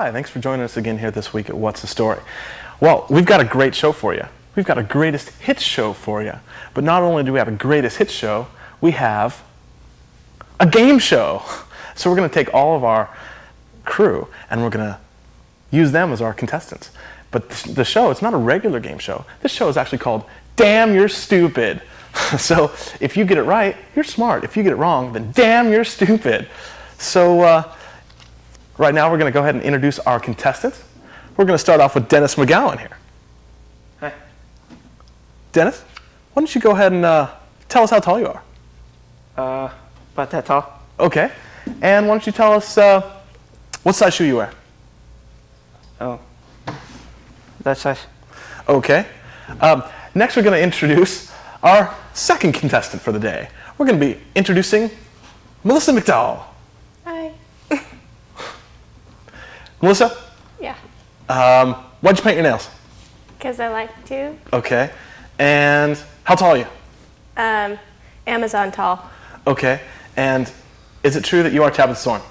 Hi, thanks for joining us again here this week at What's the Story? Well, we've got a great show for you. We've got a greatest hits show for you. But not only do we have a greatest hits show, we have a game show. So we're going to take all of our crew and we're going to use them as our contestants. But the show, it's not a regular game show. This show is actually called Damn You're Stupid. So if you get it right, you're smart. If you get it wrong, then damn, you're stupid. So right now we're going to go ahead and introduce our contestants. We're going to start off with Dennis McGowan here. Hi. Dennis, why don't you go ahead and tell us how tall you are? About that tall. Okay. And why don't you tell us what size shoe you wear? Oh, that size. Okay. Next we're going to introduce our second contestant for the day. We're going to be introducing Melissa McDowell. Hi. Melissa? Yeah. Why'd you paint your nails? Because I like to. Okay. And how tall are you? Amazon tall. Okay. And is it true that you are Tabitha Thorne?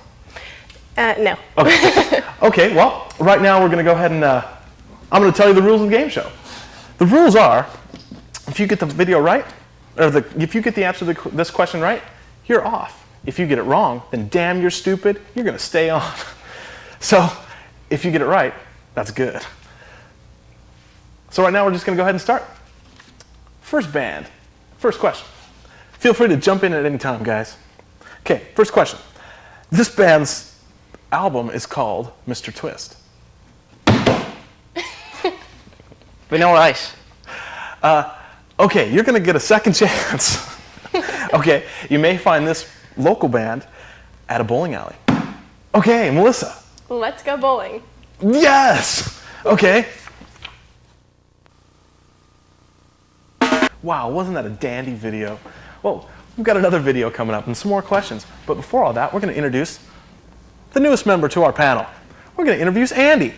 No. Okay. Okay, well, right now we're going to go ahead and I'm going to tell you the rules of the game show. The rules are, if you get the video right, or if you get the answer to this question right, you're off. If you get it wrong, then damn, you're stupid. You're going to stay on. So if you get it right, that's good. So right now we're just going to go ahead and start. First band, first question. Feel free to jump in at any time, guys. Okay, first question. This band's album is called Mr. Twist. Vanilla Ice. Okay, you're going to get a second chance. Okay, you may find this local band at a bowling alley. Okay, Melissa. Let's go bowling. Yes! Okay. Wow, wasn't that a dandy video? Well, we've got another video coming up and some more questions. But before all that, we're going to introduce the newest member to our panel. We're going to introduce Andy.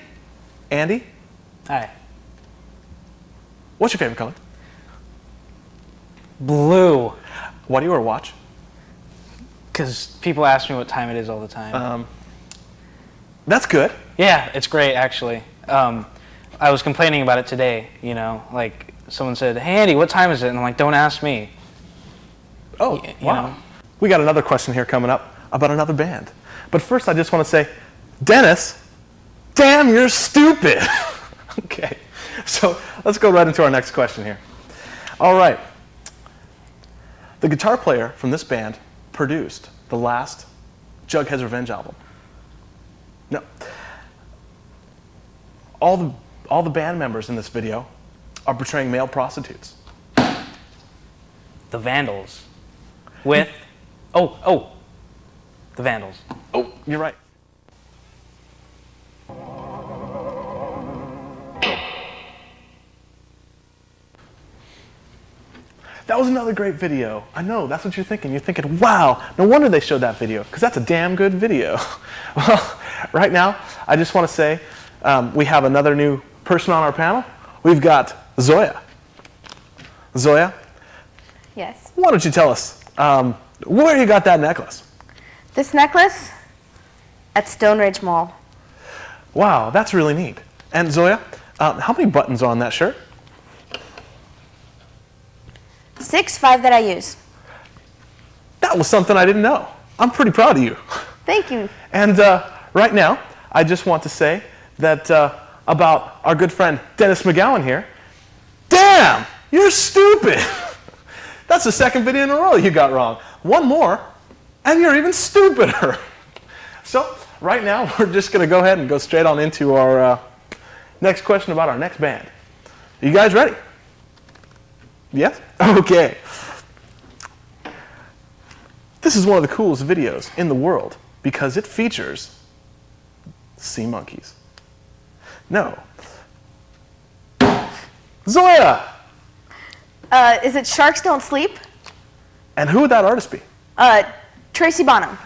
Andy, Hi. what's your favorite color? Blue. Why do you wear a watch? Because people ask me what time it is all the time. That's good. Yeah, it's great, actually. I was complaining about it today, you know, like someone said, hey, Andy, what time is it? And I'm like, don't ask me. Oh, You wow. know. We got another question here coming up about another band. But first, I just want to say, Dennis, damn, you're stupid. Okay, so let's go right into our next question here. All right. The guitar player from this band produced the last Jughead's Revenge album. No. All the band members in this video are portraying male prostitutes. The Vandals. With, the Vandals. Oh, you're right. That was another great video. I know, that's what you're thinking. You're thinking, wow, no wonder they showed that video, because that's a damn good video. Well, right now, I just want to say we have another new person on our panel. We've got Zoya. Zoya, Yes. why don't you tell us where you got that necklace? This necklace at Stone Ridge Mall. Wow, that's really neat. And Zoya, how many buttons are on that shirt? 5 that I use. That was something I didn't know. I'm pretty proud of you. Thank you. And right now, I just want to say that about our good friend Dennis McGowan here. Damn, you're stupid. That's the second video in a row you got wrong. One more, and you're even stupider. So right now, we're just going to go ahead and go straight on into our next question about our next band. Are you guys ready? Yes? Okay. This is one of the coolest videos in the world because it features sea monkeys. No. Zoya! Is it Sharks Don't Sleep? And who would that artist be? Tracy Bonham.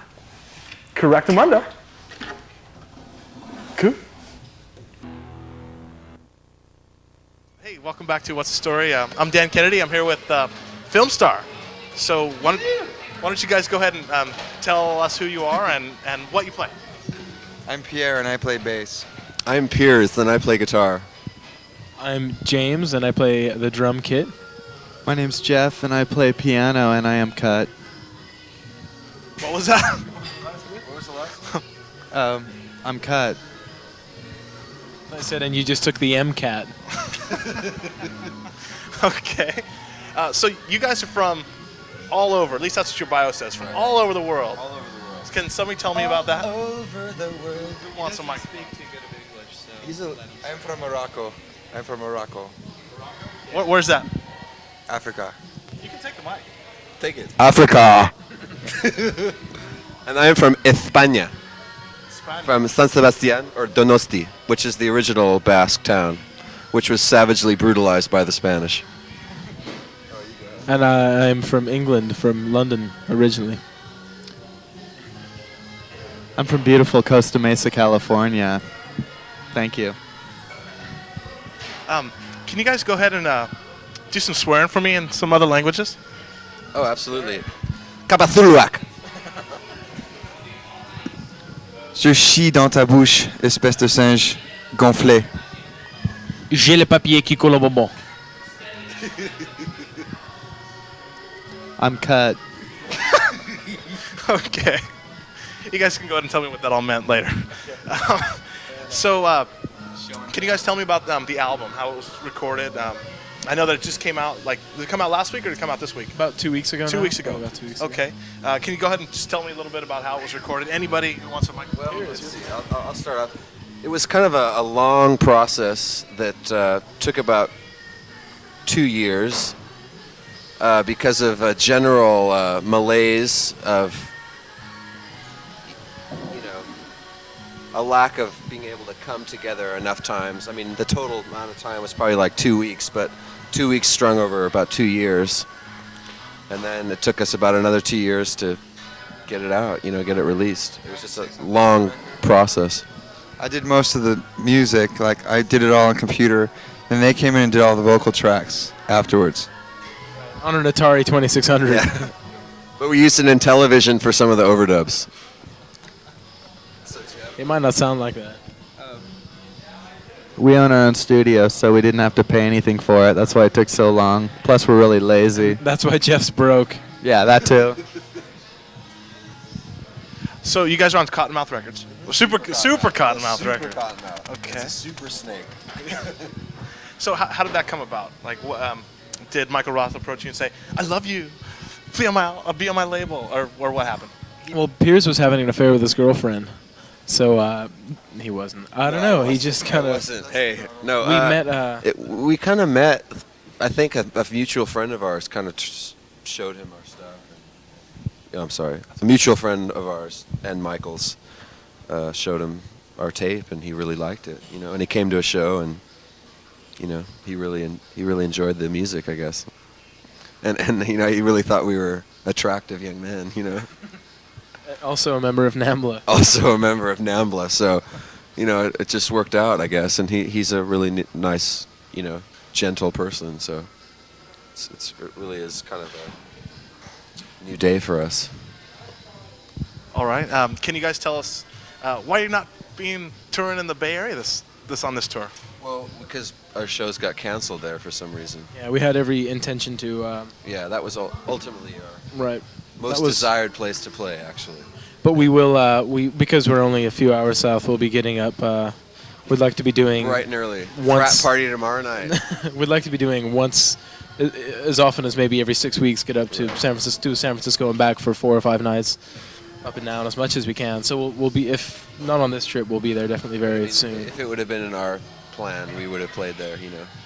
Correct, Amundo. Cool. Hey, welcome back to What's the Story? I'm Dan Kennedy. I'm here with Film Star. So why don't you guys go ahead and tell us who you are and what you play? I'm Pierre and I play bass. I'm Piers, and I play guitar. I'm James, and I play the drum kit. My name's Jeff, and I play piano, and I am cut. What was that? What was the last? I'm cut. I said, and you just took the MCAT. Okay. So you guys are from all over. At least that's what your bio says. From all over the world. All over the world. Can somebody tell me about that? Over the world. Who wants some mic? I'm from Morocco. Where's that? Africa. You can take the mic. Take it. Africa. And I am from España, from San Sebastián or Donosti, which is the original Basque town, which was savagely brutalized by the Spanish. And I'm from England, from London originally. I'm from beautiful Costa Mesa, California. Thank you. Can you guys go ahead and do some swearing for me in some other languages? Oh, absolutely. Kapathuluak. Je chie dans ta bouche, espèce de singe gonflé. J'ai le papier qui coule au bonbon. I'm cut. Okay. You guys can go ahead and tell me what that all meant later. So, can you guys tell me about the album, how it was recorded? I know that it just came out, did it come out last week or did it come out this week? About 2 weeks ago. 2 now? weeks ago. Oh, about 2 weeks Okay. Can you go ahead and just tell me a little bit about how it was recorded? Anybody who wants a microphone? Well, let's see. I'll start off. It was kind of a long process that took about 2 years because of a general malaise of, a lack of being able to come together enough times. I mean, the total amount of time was probably like 2 weeks, but 2 weeks strung over about 2 years. And then it took us about another 2 years to get it out, get it released. It was just a long process. I did most of the music, I did it all on computer, and they came in and did all the vocal tracks afterwards. On an Atari 2600. Yeah. But we used it in television for some of the overdubs. It might not sound like that. We own our own studio, so we didn't have to pay anything for it. That's why it took so long. Plus, we're really lazy. That's why Jeff's broke. Yeah, that too. So you guys are on Cottonmouth Records. Super Cottonmouth Records. Okay. It's a super snake. So how did that come about? Did Michael Roth approach you and say, "I love you, be on my label," or what happened? Well, Piers was having an affair with his girlfriend. So he wasn't. I don't know. He just kind of. Hey, no. We met. We kind of met. I think a mutual friend of ours kind of showed him our stuff. I'm sorry. A mutual friend of ours and Michael's showed him our tape, and he really liked it. And he came to a show, and he really enjoyed the music, I guess. And he really thought we were attractive young men. Also a member of NAMBLA. Also a member of NAMBLA, so it just worked out, I guess. And he's a really nice, gentle person. So it really is kind of a new day for us. All right. Can you guys tell us why you're not touring in the Bay Area on this tour? Well, because our shows got canceled there for some reason. Yeah, we had every intention to. Yeah, that was ultimately our Right. most desired place to play, actually. But we will, because we're only a few hours south, we'll be getting up. We'd like to be doing Bright and early. Once, Frat party tomorrow night. We'd like to be doing once, as often as maybe every 6 weeks, get up to San Francisco and back for 4 or 5 nights, up and down as much as we can. So we'll be, if not on this trip, we'll be there definitely very soon. If it would have been in our plan, we would have played there,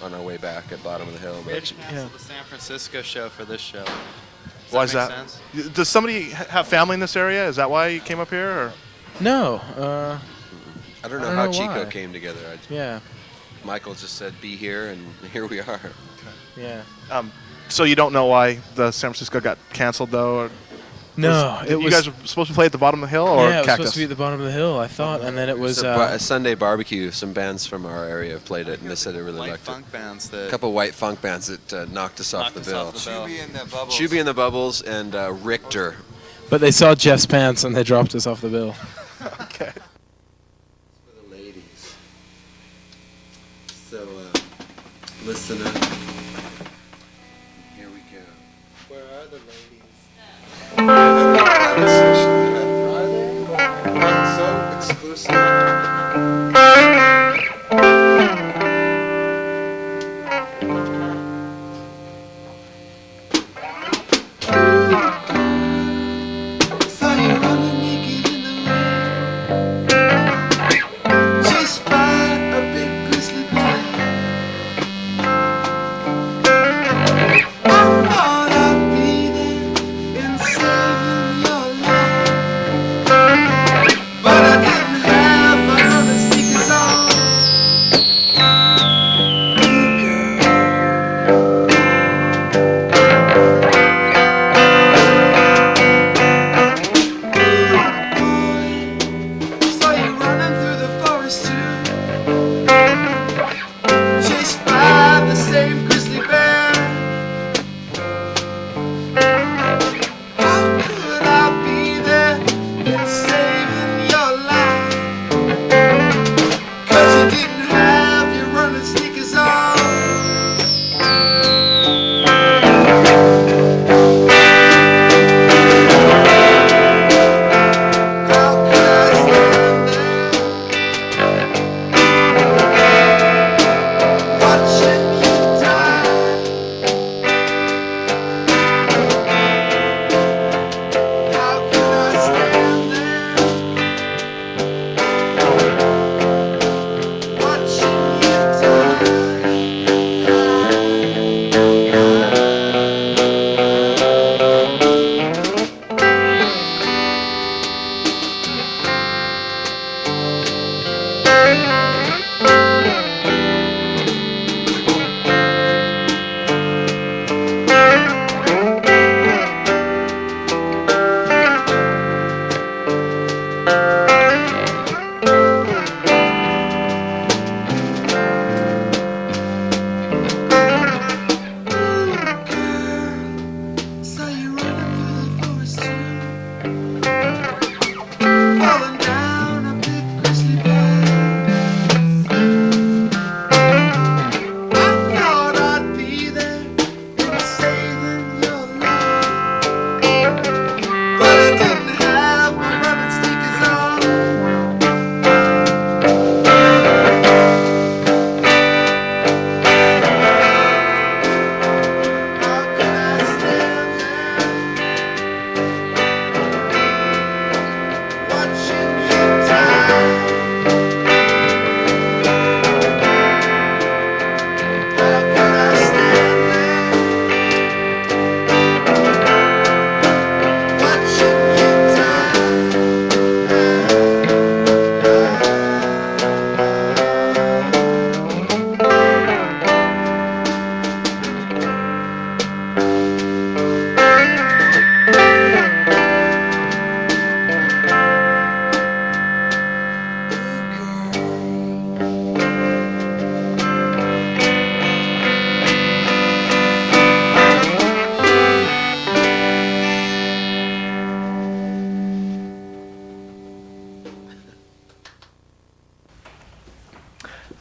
on our way back at Bottom of the Hill. But Cancel the San Francisco show for this show. Why is that? Does somebody have family in this area? Is that why you came up here? Or? No. I don't know how Chico why. came together. Yeah. Michael just said, "Be here," and here we are. Yeah. So you don't know why the San Francisco got canceled, though? Or No, you guys were supposed to play at the bottom of the hill, or yeah, it was Cactus? supposed to be at the bottom of the hill, I thought, and then it was a Sunday barbecue. Some bands from our area have played it, and they said they really liked funk it. Bands A couple white funk bands that knocked us off the bill. Chubby and the Bubbles. Chubby and the Bubbles and Richter. But they saw Jeff's pants and they dropped us off the bill. Okay. So, listen up. Here we go. Where are the ladies? Are they? So exclusive.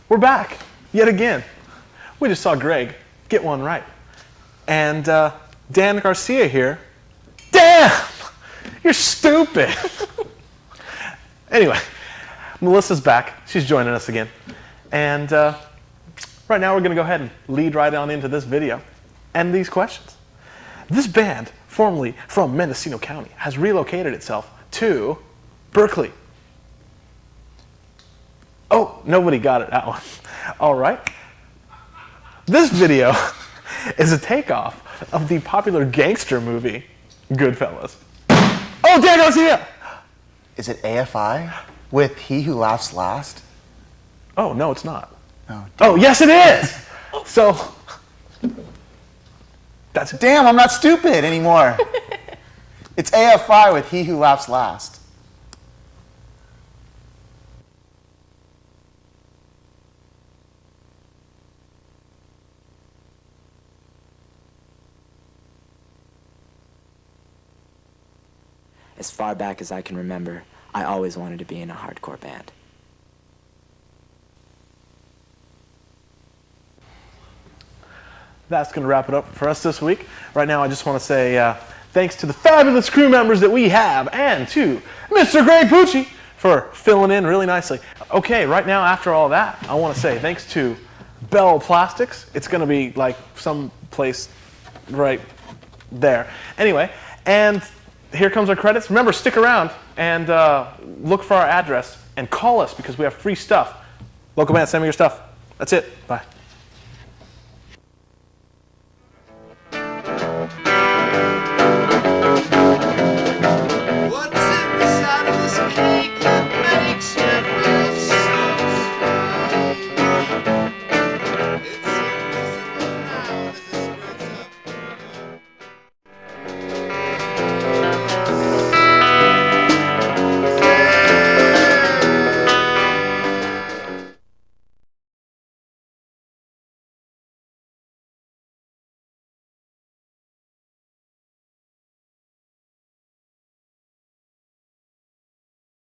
We're back, yet again. We just saw Greg get one right. And Dan Garcia here. Damn! You're stupid! Anyway, Melissa's back. She's joining us again. And right now we're going to go ahead and lead right on into this video and these questions. This band, formerly from Mendocino County, has relocated itself to Berkeley. Oh, nobody got it, that one. All right. This video is a takeoff of the popular gangster movie, Goodfellas. Oh, Dan Garcia! Is it AFI with He Who Laughs Last? Oh, no, it's not. Oh, yes, it is! So, that's it. damn, I'm not stupid anymore. It's AFI with He Who Laughs Last. As far back as I can remember, I always wanted to be in a hardcore band. that's going to wrap it up for us this week. Right now, I just want to say thanks to the fabulous crew members that we have and to Mr. Greg Pucci for filling in really nicely. Okay, right now, after all that, I want to say thanks to Bell Plastics. It's going to be like some place right there. Anyway, and here comes our credits. Remember, stick around and look for our address and call us because we have free stuff. Local band, send me your stuff. That's it. Bye.